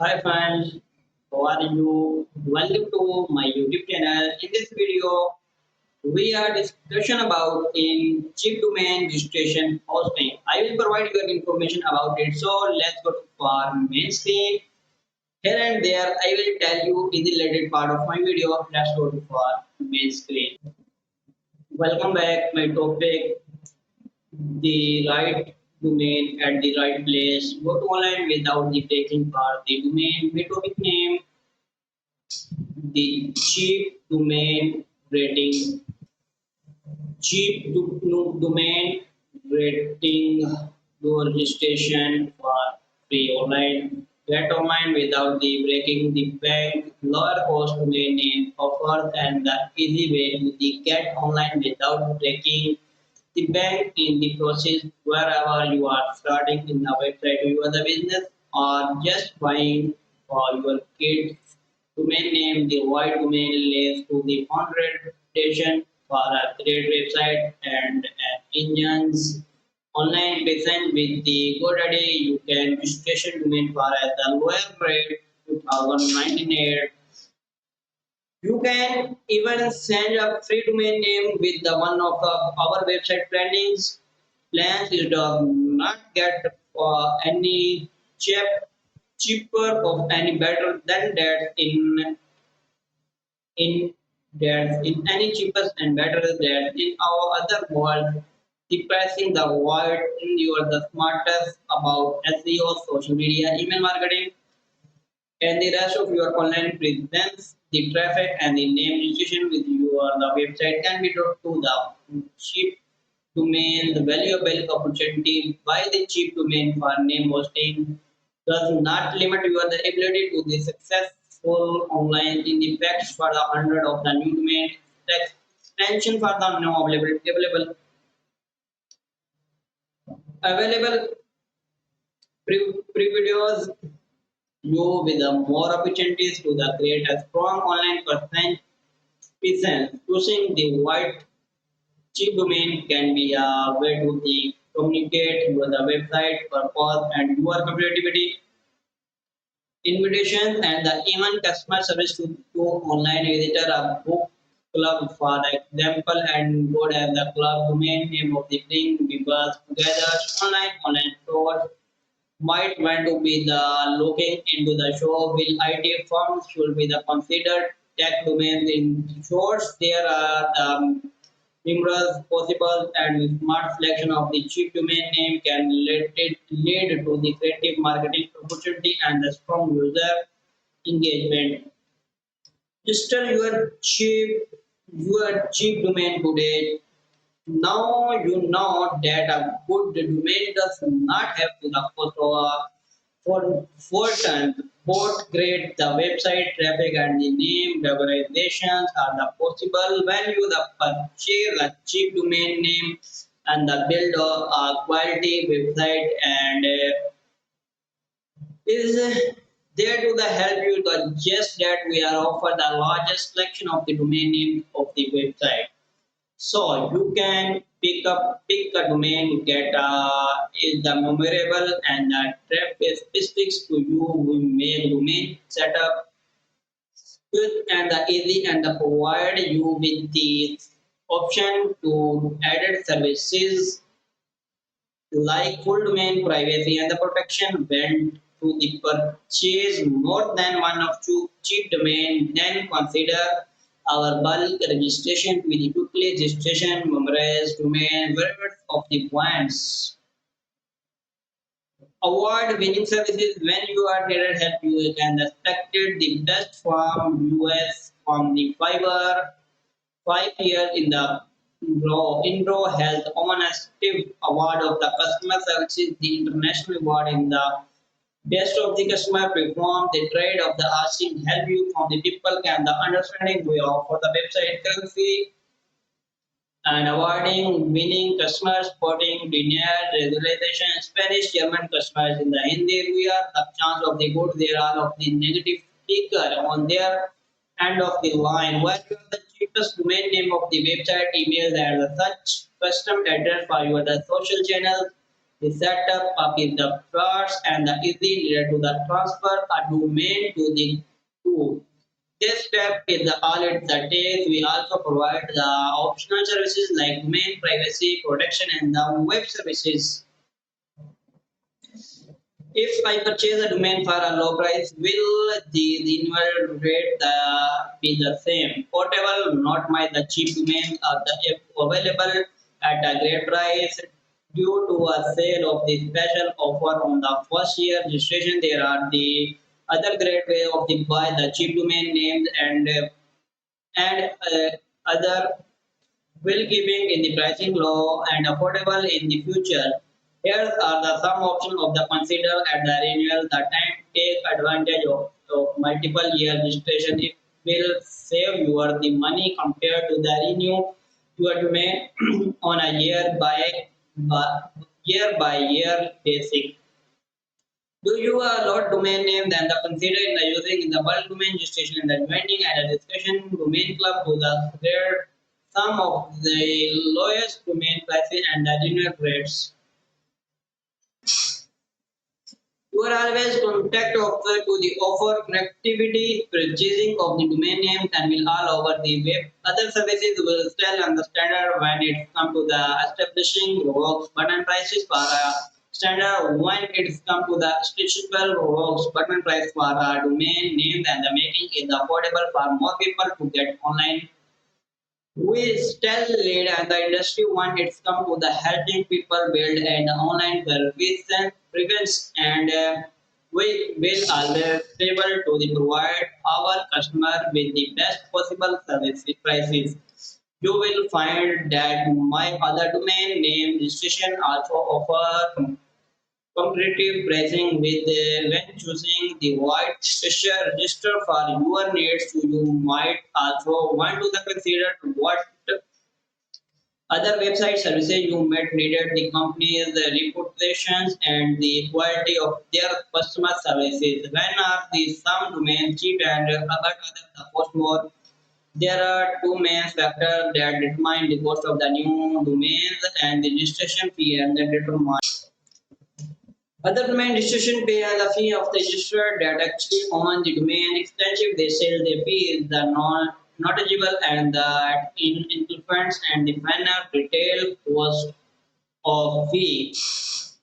Hi friends, how are you? Welcome to my YouTube channel. In this video, we are discussion about in cheap domain registration hosting. I will provide you information about it. So let's go to for main screen. Here and there, I will tell you in the later part of my video. Let's go to for main screen. Welcome back. My topic: the right domain at the right place. Go to online without the taking part. The domain, my topic name, the cheap domain rating, domain rating do registration for free online. Get online without the breaking the bank, lower cost domain name offers and the easy way to the get online without breaking the bank in the process wherever you are starting in the website you are the business or just buying for your kids domain name, the white domain leads to the font reputation for a great website and engines. Online present with the GoDaddy, you can registration domain for at the lower rate 2098. You can even send a free domain name with the one of our website plans. You do not get any cheap, cheaper of any better than that in in any cheapest and better than in our other world. Depressing the world, you are the smartest about SEO, social media, email marketing, and the rest of your online presence, the traffic and the name registration with your the website can be brought to the cheap domain, the valuable opportunity by the cheap domain for name hosting does not limit your the ability to the successful online in the facts for the hundred of the new domain extension for the no available pre-videos you with the more opportunities to the create a strong online presence. Choosing the white cheap domain can be a way to the communicate your the website purpose and your creativity invitations and the even customer service to online visitor a book club for example and go as the club domain name of the thing because together online stores might want to be the looking into the show will IT firms should be the considered tech domains in shorts there are the numerous possible and smart selection of the cheap domain name can lead to the creative marketing opportunity and the strong user engagement. Register your cheap domain today. Now you know that a good domain does not have to the cost of for turns. Both create the website traffic and the name recognitions are the possible when you the purchase a cheap domain name and the build a quality website and is there to the help you to just that we are offer the largest selection of the domain name of the website. So you can pick a domain to get is the memorable and the traffic specifics to you. We make domain setup quick and the easy and the provide you with the option to added services like full domain privacy and the protection when to the purchase more than one of two cheap domain, then consider our bulk registration with the quickly registration, memorize domain, wherever of the points. Award winning services when you are needed help you can expected the best from US from the fiber 5 years in the Indro has won a stiff award of the customer services, the international award in the best of the customer perform the trade of the asking help you from the people can the understanding we offer the website currency and awarding winning customers supporting linear regularization Spanish German customers in the Hindi we are the chance of the good there are of the negative speaker on their end of the line where you have the cheapest domain name of the website email and the such custom address for your the social channels The setup of the first and the easy needed to the transfer a domain to the tool. This step is the all it that takes. We also provide the optional services like domain privacy protection and the web services. If I purchase a domain for a low price, will the renewal rate be the same? Portable, not my the cheap domain are the available at a great price due to a sale of the special offer on the first year registration. There are the other great way of the buy the cheap domain names and other will keeping in the pricing low and affordable in the future. Here are the some options of the consider at the renewal. The time take advantage of multiple year registration. It will save your the money compared to the renew your domain on a by year basic. Do you load domain name then the consider in the using in the bulk domain registration and the joining and a discussion domain club to the there some of the lowest domain prices and the renewal rates. You are always contact offer to the offer connectivity purchasing of the domain names and will all over the web. Other services will still on the standard when it comes to the establishing works button prices for a standard when it's come to the statistical works button price for a domain name and the making it affordable for more people to get online. We still lead and the industry when it's come to the helping people build an online presence and we will always able to the provide our customer with the best possible service prices. You will find that my other domain name registration also offer competitive pricing with when choosing the right register for your needs. You might also want to consider what other website services you might needed the company's reputations and the quality of their customer services. When are the some domains cheap and others the cost more? There are two main factors that determine the cost of the new domains and the registration fee and the determine. Other domain registration pay and the fee of the registrar that actually own the domain extensive they sell the fee is the non noticeable and the influence and the final retail cost of fee.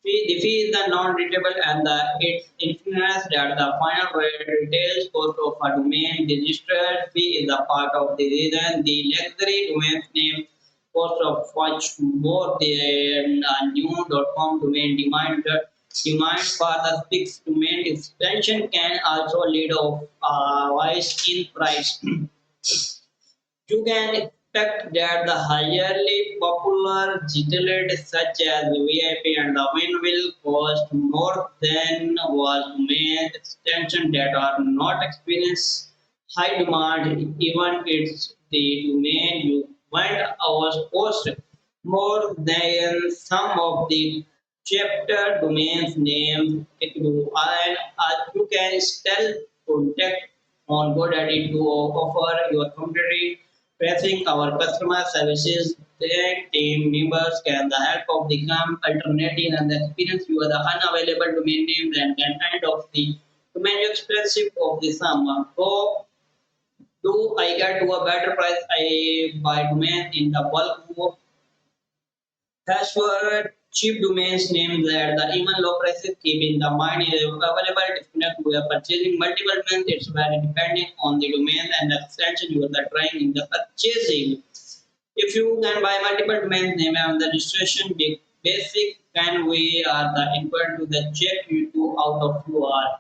The fee is the non-readable and the its influence that the final retail cost of a domain registered fee is a part of the reason the luxury domain name cost of much more than a new .com domain demand for the fixed domain extension can also lead of rise in price. You can expect that the highly popular utilities such as VIP and the Win will cost more than was main extension that are not experience high demand even it's the domain you want hours cost more than some of the chapter domains name it you and you can still contact on GoDaddy to offer your community pressing our customer services. Their team members can the help of the alternative and the experience you are the unavailable domain names and content of the domain expensive of the sum. So do I get to a better price I buy domain in the bulk as for cheap domains names that the even low prices keep in the mind is available disconnect we are purchasing multiple domains. It's very depending on the domain and the extension you are trying in the purchasing. If you can buy multiple domains name and the registration basic can we are the equal to the check you to out of you are.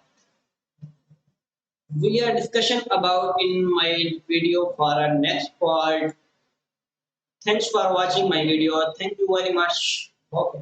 We are discussion about in my video for our next part. Thanks for watching my video. Thank you very much. Okay.